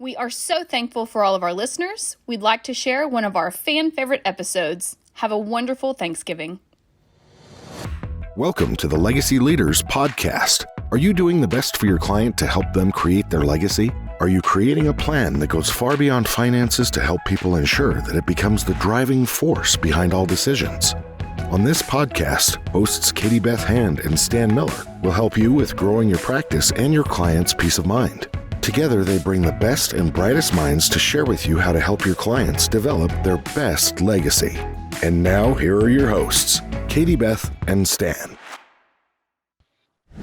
We are so thankful for all of our listeners. We'd like to share one of our fan favorite episodes. Have a wonderful Thanksgiving. Welcome to the Legacy Leaders Podcast. Are you doing the best for your client to help them create their legacy? Are you creating a plan that goes far beyond finances to help people ensure that it becomes the driving force behind all decisions? On this podcast, hosts Katie Beth Hand and Stan Miller will help you with growing your practice and your clients' peace of mind. Together, they bring the best and brightest minds to share with you how to help your clients develop their best legacy. And now, here are your hosts, Katie Beth and Stan.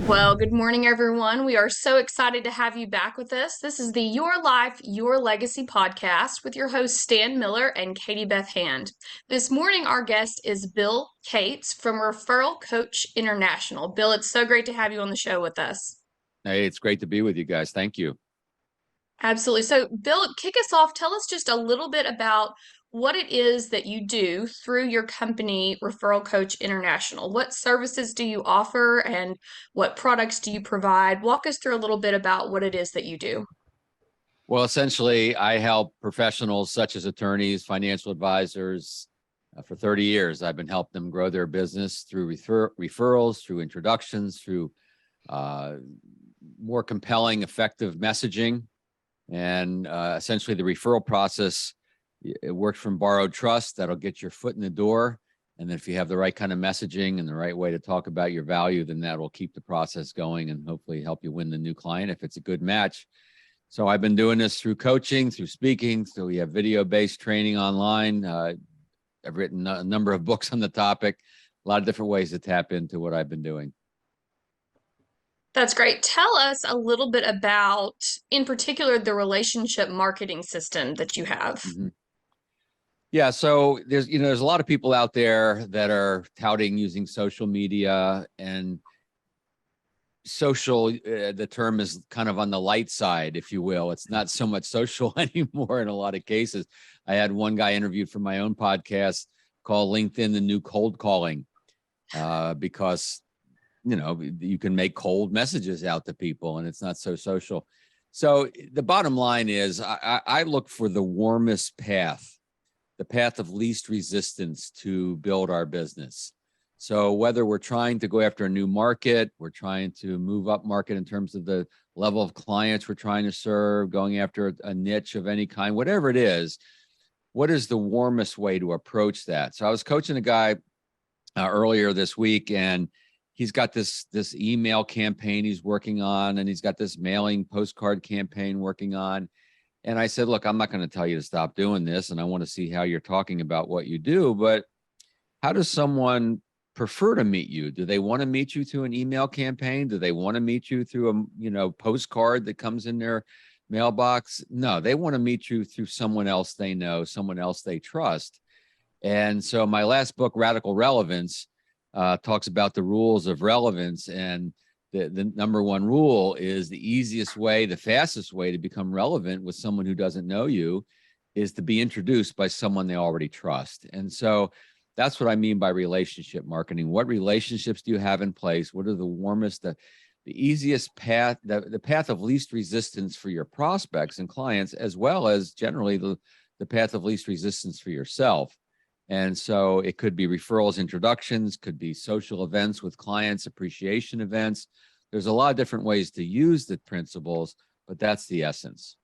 Well, good morning, everyone. We are so excited to have you back with us. This is the Your Life, Your Legacy podcast with your hosts, Stan Miller and Katie Beth Hand. This morning, our guest is Bill Cates from Referral Coach International. Bill, it's so great to have you on the show with us. Hey, it's great to be with you guys. Thank you. Absolutely. So, Bill, kick us off. Tell us just a little bit about what it is that you do through your company, Referral Coach International. What services do you offer and what products do you provide? Walk us through a little bit about what it is that you do. Well, essentially, I help professionals such as attorneys, financial advisors. For 30 years, I've been helping them grow their business through referrals, through introductions, through more compelling, effective messaging. And essentially the referral process, it works from borrowed trust. That'll get your foot in the door. And then if you have the right kind of messaging and the right way to talk about your value, then that will keep the process going and hopefully help you win the new client if it's a good match. So I've been doing this through coaching, through speaking. So we have video-based training online. I've written a number of books on the topic, a lot of different ways to tap into what I've been doing. That's great. Tell us a little bit about, in particular, the relationship marketing system that you have. Mm-hmm. Yeah, so there's a lot of people out there that are touting using social media, and social, the term is kind of on the light side, if you will. It's not so much social anymore in a lot of cases. I had one guy interviewed for my own podcast called LinkedIn the New Cold Calling, because you can make cold messages out to people and it's not so social. So the bottom line is I look for the warmest path, the path of least resistance to build our business. So whether we're trying to go after a new market, we're trying to move up market in terms of the level of clients we're trying to serve, going after a niche of any kind, whatever it is, what is the warmest way to approach that? So I was coaching a guy earlier this week, and he's got this email campaign he's working on, and he's got this mailing postcard campaign working on. And I said, look, I'm not going to tell you to stop doing this, and I want to see how you're talking about what you do, but how does someone prefer to meet you? Do they want to meet you through an email campaign? Do they want to meet you through a postcard that comes in their mailbox? No, they want to meet you through someone else they know, someone else they trust. And so my last book, Radical Relevance, talks about the rules of relevance. And the number one rule is the easiest way, the fastest way to become relevant with someone who doesn't know you is to be introduced by someone they already trust. And so that's what I mean by relationship marketing. What relationships do you have in place? What are the warmest, the easiest path, the path of least resistance for your prospects and clients, as well as generally the path of least resistance for yourself? And so it could be referrals, introductions, could be social events with clients, appreciation events. There's a lot of different ways to use the principles, but that's the essence.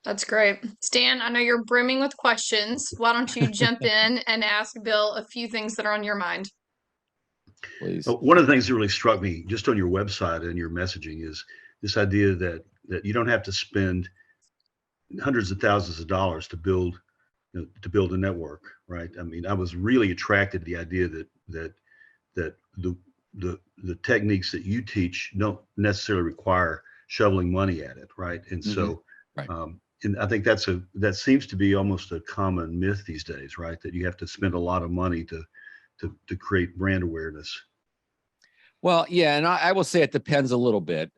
That's great. Stan, I know you're brimming with questions. Why don't you jump in and ask Bill a few things that are on your mind? Please. One of the things that really struck me just on your website and your messaging is this idea that you don't have to spend hundreds of thousands of dollars to build a network, right? I mean, I was really attracted to the idea that the techniques that you teach don't necessarily require shoveling money at it, right? And so, right. And I think that seems to be almost a common myth these days, right? That you have to spend a lot of money to create brand awareness. Well, yeah, and I will say it depends a little bit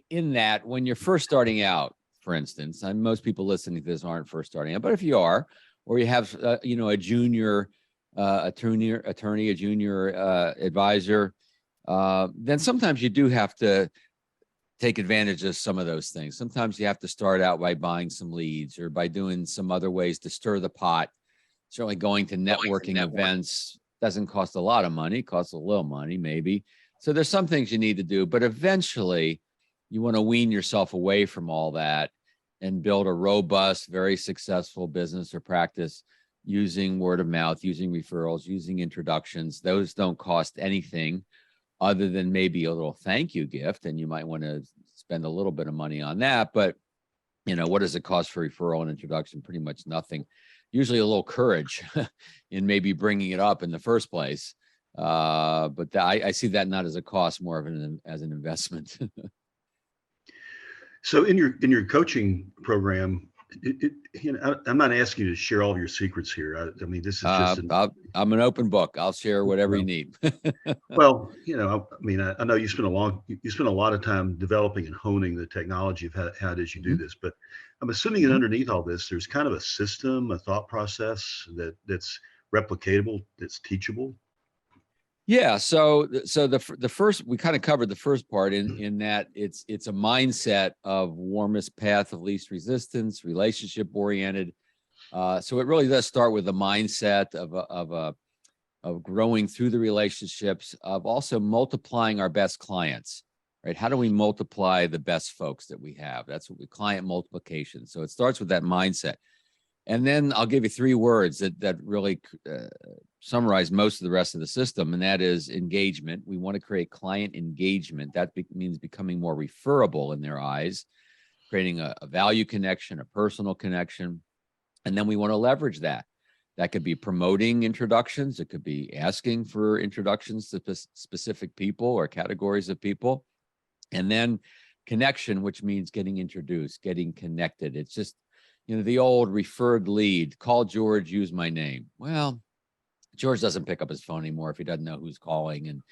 in that when you're first starting out, for instance, and most people listening to this aren't first starting out, but if you are, or you have, a junior attorney, a junior advisor, then sometimes you do have to take advantage of some of those things. Sometimes you have to start out by buying some leads or by doing some other ways to stir the pot. Certainly going to networking events doesn't cost a lot of money, costs a little money maybe. So there's some things you need to do, but eventually you want to wean yourself away from all that and build a robust, very successful business or practice using word of mouth, using referrals, using introductions. Those don't cost anything other than maybe a little thank you gift. And you might want to spend a little bit of money on that. But, you know, what does it cost for referral and introduction? Pretty much nothing. Usually a little courage in maybe bringing it up in the first place. But I see that not as a cost, more of as an investment. So in your coaching program, I'm not asking you to share all of your secrets here. I mean, this is just I'm an open book. I'll share whatever you need. Well, I mean, I know you spend a lot of time developing and honing the technology of how it is you do this, but I'm assuming that underneath all this, there's kind of a system, a thought process that's replicatable, that's teachable. Yeah. So the first, we kind of covered the first part in that it's a mindset of warmest path of least resistance, relationship oriented. So it really does start with the mindset of growing through the relationships, of also multiplying our best clients, right? How do we multiply the best folks that we have? That's what client multiplication. So it starts with that mindset. And then I'll give you 3 words that really summarize most of the rest of the system, and that is engagement. We want to create client engagement. That means becoming more referable in their eyes, creating a value connection, a personal connection. And then we want to leverage that. That could be promoting introductions. It could be asking for introductions to specific people or categories of people. And then connection, which means getting introduced, getting connected. It's just, the old referred lead, call George, use my name. Well, George doesn't pick up his phone anymore if he doesn't know who's calling and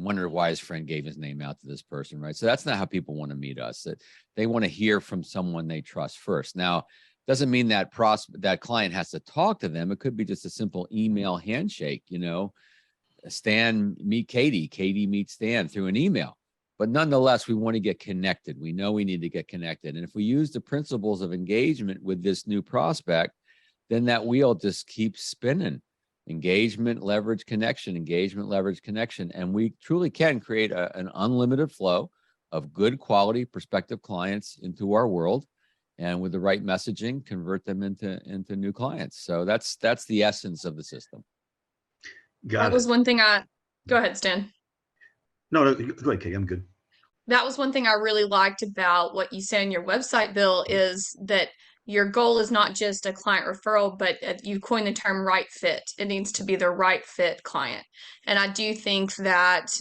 wonder why his friend gave his name out to this person, right? So that's not how people want to meet us. That they want to hear from someone they trust first. Now, doesn't mean that that client has to talk to them. It could be just a simple email handshake, Stan meet Katie, Katie meet Stan through an email. But nonetheless, we want to get connected. We know we need to get connected. And if we use the principles of engagement with this new prospect, then that wheel just keeps spinning. Engagement, leverage, connection, engagement, leverage, connection. And we truly can create an unlimited flow of good quality prospective clients into our world. And with the right messaging, convert them into new clients. So that's the essence of the system. That was one thing go ahead, Stan. No, go ahead, Kate. I'm good. That was one thing I really liked about what you say on your website, Bill, is that your goal is not just a client referral, but you coined the term right fit. It needs to be the right fit client. And I do think that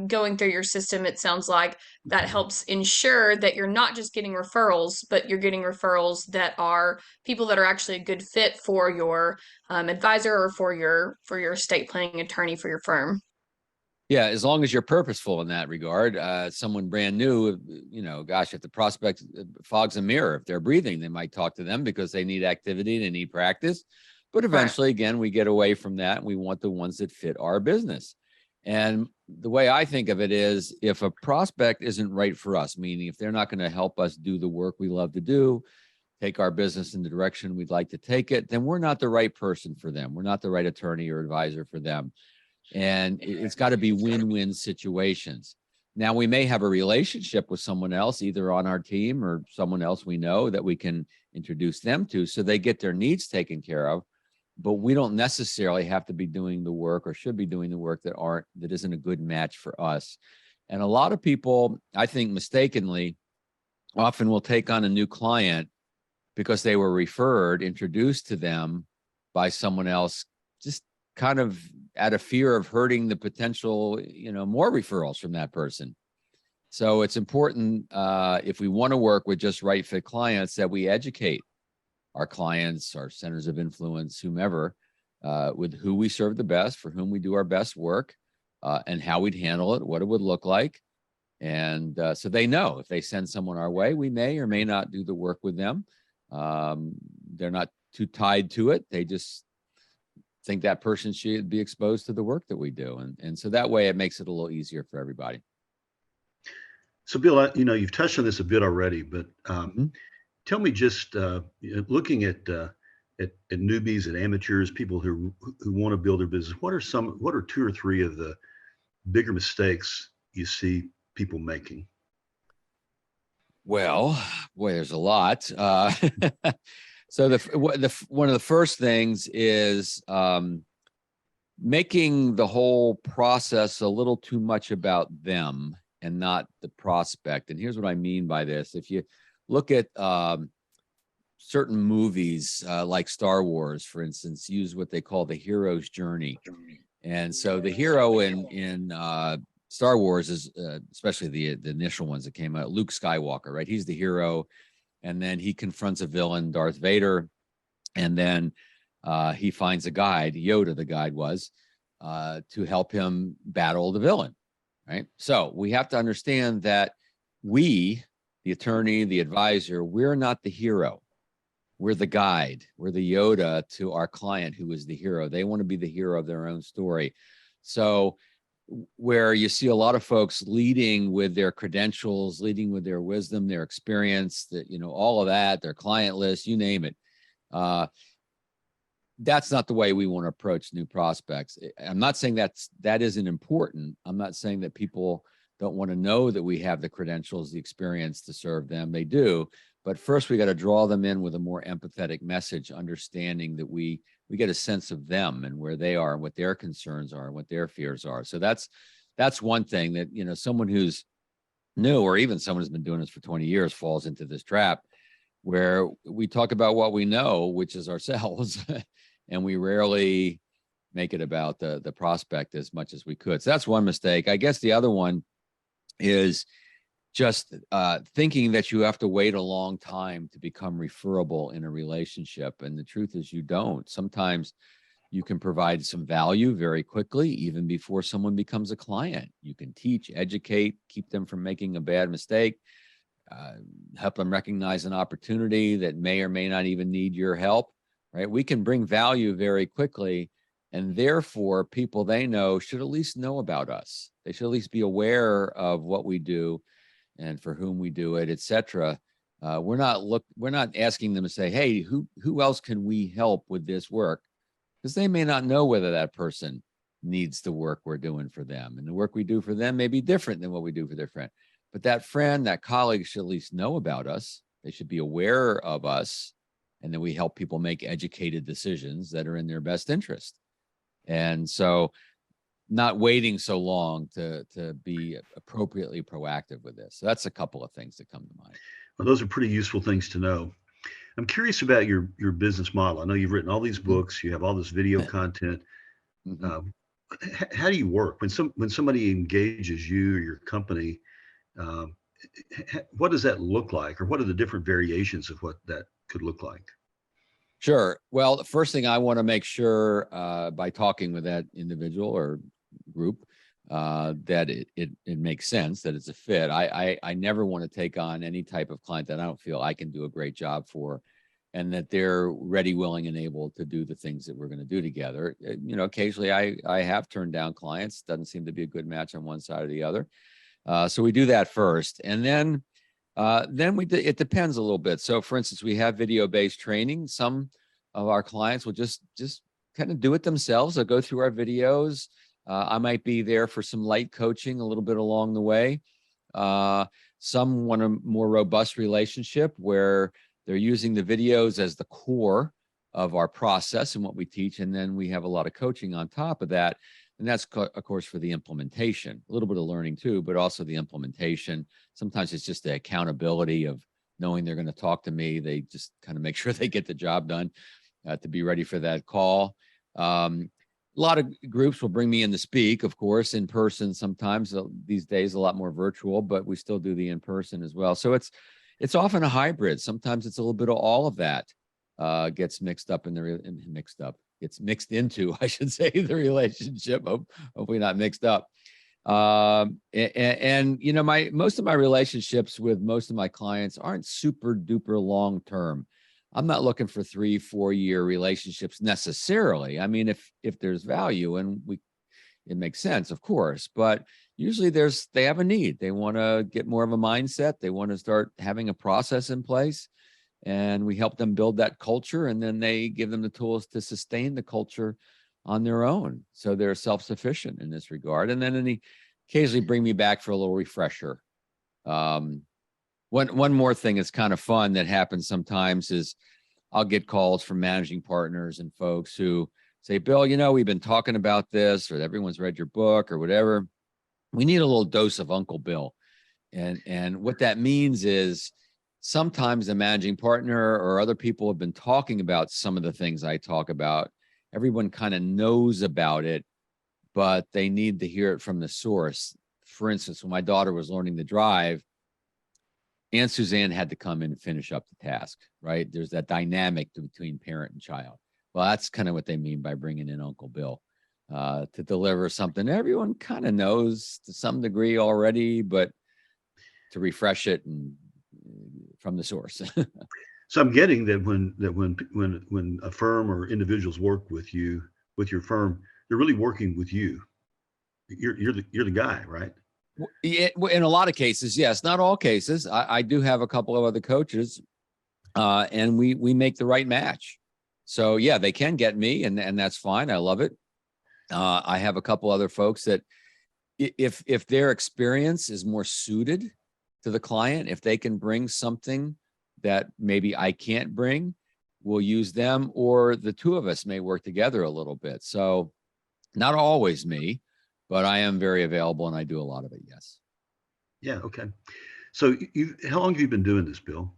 going through your system, it sounds like that helps ensure that you're not just getting referrals, but you're getting referrals that are people that are actually a good fit for your advisor or for your estate planning attorney for your firm. Yeah, as long as you're purposeful in that regard. Someone brand new, gosh, if the prospect fogs a mirror, if they're breathing, they might talk to them because they need activity, they need practice. But eventually, again, we get away from that. And we want the ones that fit our business. And the way I think of it is, if a prospect isn't right for us, meaning if they're not going to help us do the work we love to do, take our business in the direction we'd like to take it, then we're not the right person for them. We're not the right attorney or advisor for them. And it's got to be win-win situations. Now, we may have a relationship with someone else, either on our team or someone else we know that we can introduce them to, so they get their needs taken care of. But we don't necessarily have to be doing the work, or should be doing the work that isn't a good match for us. And a lot of people, I think mistakenly, often will take on a new client because they were introduced to them by someone else, just kind of out of fear of hurting the potential, more referrals from that person. So it's important, if we want to work with just right fit clients, that we educate our clients, our centers of influence, whomever, with who we serve the best, for whom we do our best work, and how we'd handle it, what it would look like. And so they know if they send someone our way, we may or may not do the work with them. They're not too tied to it. They just think that person should be exposed to the work that we do. And so that way it makes it a little easier for everybody. So Bill, you've touched on this a bit already, but Mhm. tell me just looking at newbies, at amateurs, people who want to build their business. What are two or three of the bigger mistakes you see people making? Well, boy, there's a lot. So one of the first things is making the whole process a little too much about them and not the prospect. And here's what I mean by this: if you look at certain movies like Star Wars, for instance, use what they call the hero's journey. And so the hero in Star Wars is especially the initial ones that came out, Luke Skywalker, right? He's the hero, and then he confronts a villain, Darth Vader, and then he finds a guide, Yoda, the guide was, to help him battle the villain, right? So we have to understand that we, the attorney, the advisor, we're not the hero. We're the guide. We're the Yoda to our client who is the hero. They want to be the hero of their own story. So where you see a lot of folks leading with their credentials, leading with their wisdom, their experience, that, all of that, their client list, you name it. That's not the way we want to approach new prospects. I'm not saying that isn't important. I'm not saying that people don't want to know that we have the credentials, the experience to serve them. They do. But first, we got to draw them in with a more empathetic message, understanding that we get a sense of them and where they are and what their concerns are and what their fears are. So that's one thing that, someone who's new, or even someone who's been doing this for 20 years, falls into this trap where we talk about what we know, which is ourselves, and we rarely make it about the prospect as much as we could. So that's one mistake. I guess the other one is just thinking that you have to wait a long time to become referable in a relationship. And the truth is you don't. Sometimes you can provide some value very quickly, even before someone becomes a client. You can teach, educate, keep them from making a bad mistake, help them recognize an opportunity that may or may not even need your help, right? We can bring value very quickly. And therefore, people they know should at least know about us. They should at least be aware of what we do and for whom we do it, et cetera. We're not asking them to say, hey, who else can we help with this work? Because they may not know whether that person needs the work we're doing for them. And the work we do for them may be different than what we do for their friend. But that friend, that colleague should at least know about us. They should be aware of us, and then we help people make educated decisions that are in their best interest. And so not waiting so long to be appropriately proactive with this. So that's a couple of things that come to mind. Well, those are pretty useful things to know. I'm curious about your business model. I know you've written all these books, you have all this video content. Mm-hmm. How do you work when somebody engages you or your company? What does that look like, or what are the different variations of what that could look like? Sure. Well, the first thing I want to make sure by talking with that individual or group that it makes sense, that it's a fit. I never want to take on any type of client that I don't feel I can do a great job for, and that they're ready, willing, and able to do the things that we're going to do together. Occasionally I have turned down clients. Doesn't seem to be a good match on one side or the other. So we do that first, and then it depends a little bit. So for instance, we have video-based training. Some of our clients will just kind of do it themselves. They'll go through our videos. I might be there for some light coaching a little bit along the way. Some want a more robust relationship where they're using the videos as the core of our process and what we teach. And then we have a lot of coaching on top of that. And that's, of course, for the implementation, a little bit of learning too, but also the implementation. Sometimes it's just the accountability of knowing they're going to talk to me. They just kind of make sure they get the job done to be ready for that call. A lot of groups will bring me in to speak, of course, in person sometimes. These days, a lot more virtual, but we still do the in-person as well. So it's often a hybrid. Sometimes it's a little bit of all of that gets mixed into, I should say, the relationship. Hopefully not mixed up. And most of my relationships with most of my clients aren't super duper long term. I'm not looking for 3-4 year relationships necessarily. I mean, if there's value and it makes sense, of course, but usually they have a need. They want to get more of a mindset. They want to start having a process in place, and we help them build that culture, and then they give them the tools to sustain the culture on their own, so they're self-sufficient in this regard. And then they occasionally bring me back for a little refresher. One more thing that's kind of fun that happens sometimes is I'll get calls from managing partners and folks who say, Bill, we've been talking about this, or everyone's read your book or whatever. We need a little dose of Uncle Bill. And what that means is sometimes the managing partner or other people have been talking about some of the things I talk about. Everyone kind of knows about it, but they need to hear it from the source. For instance, when my daughter was learning to drive, Aunt Suzanne had to come in and finish up the task, right? There's that dynamic between parent and child. Well, that's kind of what they mean by bringing in Uncle Bill to deliver something everyone kind of knows to some degree already, but to refresh it and from the source. So I'm getting that when a firm or individuals work with you, with your firm, they're really working with you. You're the guy, right? Yeah, in a lot of cases, yes. Not all cases. I do have a couple of other coaches, and we make the right match. So yeah, they can get me, and that's fine. I love it. I have a couple other folks that if their experience is more suited to the client, if they can bring something that maybe I can't bring, we'll use them, or the two of us may work together a little bit. So not always me, but I am very available and I do a lot of it. Yes. Yeah. Okay. So how long have you been doing this, Bill?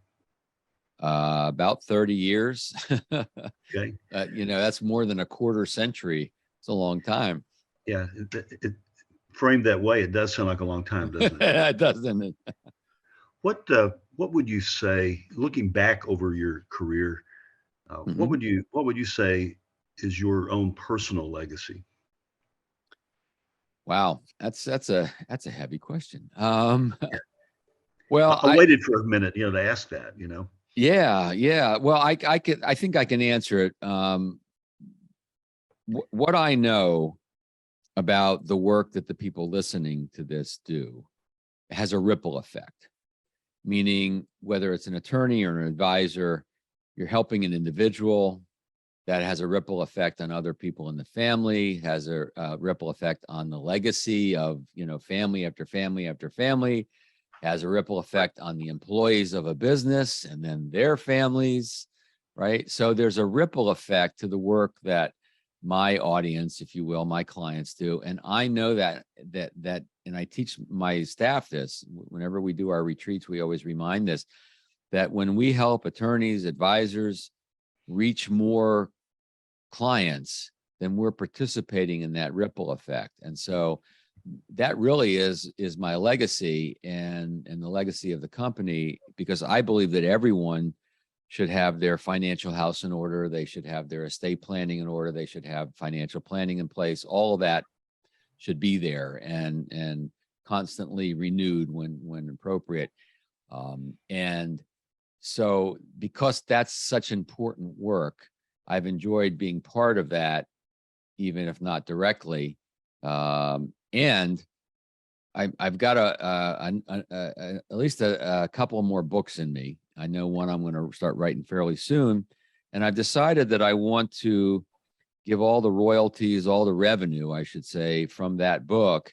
About 30 years. Okay. That's more than a quarter century. It's a long time. Yeah. It framed that way, it does sound like a long time, doesn't it? It doesn't. What would you say, looking back over your career, what would you say is your own personal legacy? Wow, that's a heavy question. Well, I waited for a minute, to ask that. Yeah. Well, I think I can answer it. What I know about the work that the people listening to this do has a ripple effect. Meaning, whether it's an attorney or an advisor, you're helping an individual. That has a ripple effect on other people in the family, has a ripple effect on the legacy of, family after family after family, has a ripple effect on the employees of a business and then their families, right? So there's a ripple effect to the work that my audience, if you will, my clients do. And I know that, and I teach my staff this, whenever we do our retreats, we always remind this, that when we help attorneys, advisors reach more clients, then we're participating in that ripple effect. And so that really is my legacy and the legacy of the company, because I believe that everyone should have their financial house in order. They should have their estate planning in order. They should have financial planning in place. All of that should be there and constantly renewed when appropriate. And so because that's such important work, I've enjoyed being part of that, even if not directly. And I've got at least a couple more books in me. I know one I'm going to start writing fairly soon. And I've decided that I want to give all the royalties, all the revenue, I should say, from that book.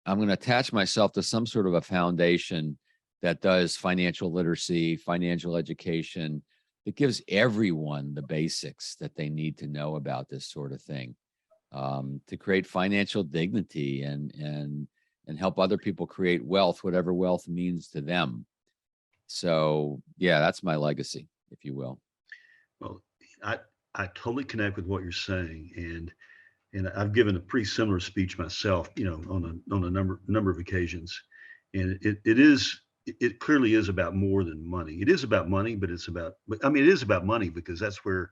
I'm going to attach myself to some sort of a foundation that does financial literacy, financial education. It gives everyone the basics that they need to know about this sort of thing, to create financial dignity and help other people create wealth, whatever wealth means to them. So yeah, that's my legacy, if you will. Well, I totally connect with what you're saying, and I've given a pretty similar speech myself, on a number of occasions, and it clearly is about more than money. It is about money, but it is about money because that's where,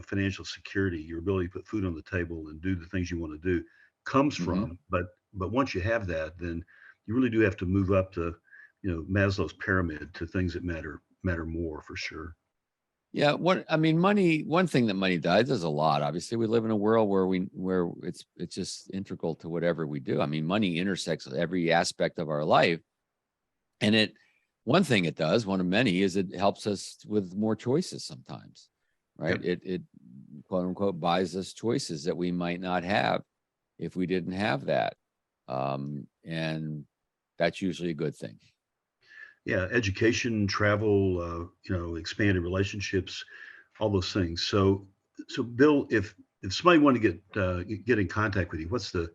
financial security, your ability to put food on the table and do the things you want to do comes from. But once you have that, then you really do have to move up to, Maslow's pyramid to things that matter more for sure. Yeah. One thing that money does a lot. Obviously, we live in a world where it's just integral to whatever we do. I mean, money intersects with every aspect of our life. And one thing it does, one of many, is it helps us with more choices sometimes, right? Yep. It quote unquote buys us choices that we might not have if we didn't have that. And that's usually a good thing. Yeah, education, travel, expanded relationships, all those things. So Bill, if somebody wanted to get in contact with you, what's the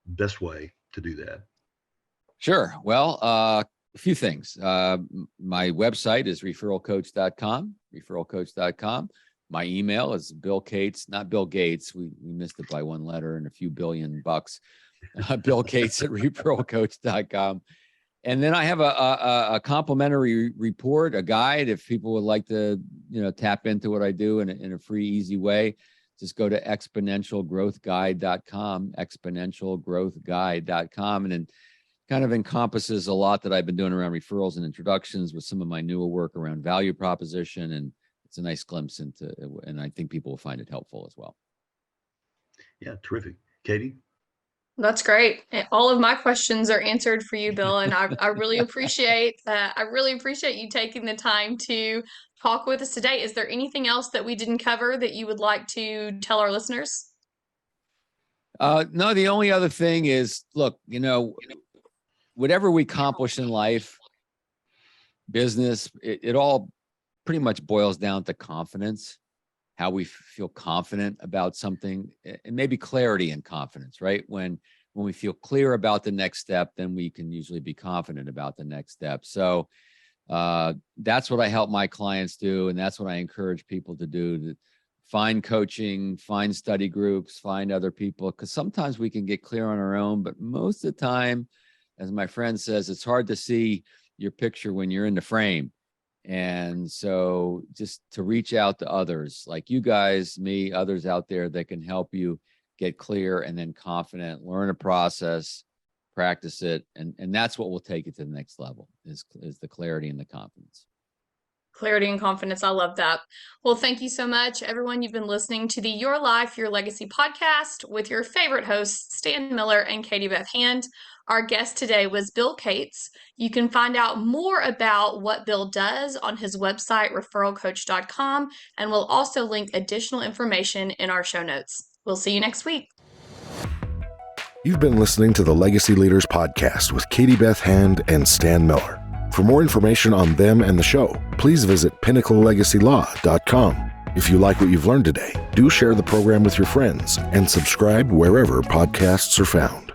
best way to do that? Sure. Well, a few things. My website is referralcoach.com. My email is Bill Cates, not Bill Gates. We missed it by one letter and a few $billion. Bill Cates at referralcoach.com. And then I have a complimentary report, a guide. If people would like to, tap into what I do in a free, easy way, just go to exponentialgrowthguide.com, and it kind of encompasses a lot that I've been doing around referrals and introductions with some of my newer work around value proposition. And it's a nice glimpse into, and I think people will find it helpful as well. Yeah, terrific. Katie? That's great. All of my questions are answered for you, Bill, and I really appreciate you taking the time to talk with us today. Is there anything else that we didn't cover that you would like to tell our listeners? No, the only other thing is, look, whatever we accomplish in life, business, it all pretty much boils down to confidence, how we feel confident about something, and maybe clarity and confidence, right? When we feel clear about the next step, then we can usually be confident about the next step. So that's what I help my clients do. And that's what I encourage people to do, to find coaching, find study groups, find other people, because sometimes we can get clear on our own, but most of the time, as my friend says, it's hard to see your picture when you're in the frame. And so just to reach out to others like you guys, me, others out there that can help you get clear and then confident, learn a process, practice it. And that's what will take it to the next level is the clarity and the confidence. Clarity and confidence. I love that. Well, thank you so much, everyone. You've been listening to the Your Life, Your Legacy podcast with your favorite hosts, Stan Miller and Katie Beth Hand. Our guest today was Bill Cates. You can find out more about what Bill does on his website, referralcoach.com, and we'll also link additional information in our show notes. We'll see you next week. You've been listening to the Legacy Leaders Podcast with Katie Beth Hand and Stan Miller. For more information on them and the show, please visit pinnaclelegacylaw.com. If you like what you've learned today, do share the program with your friends and subscribe wherever podcasts are found.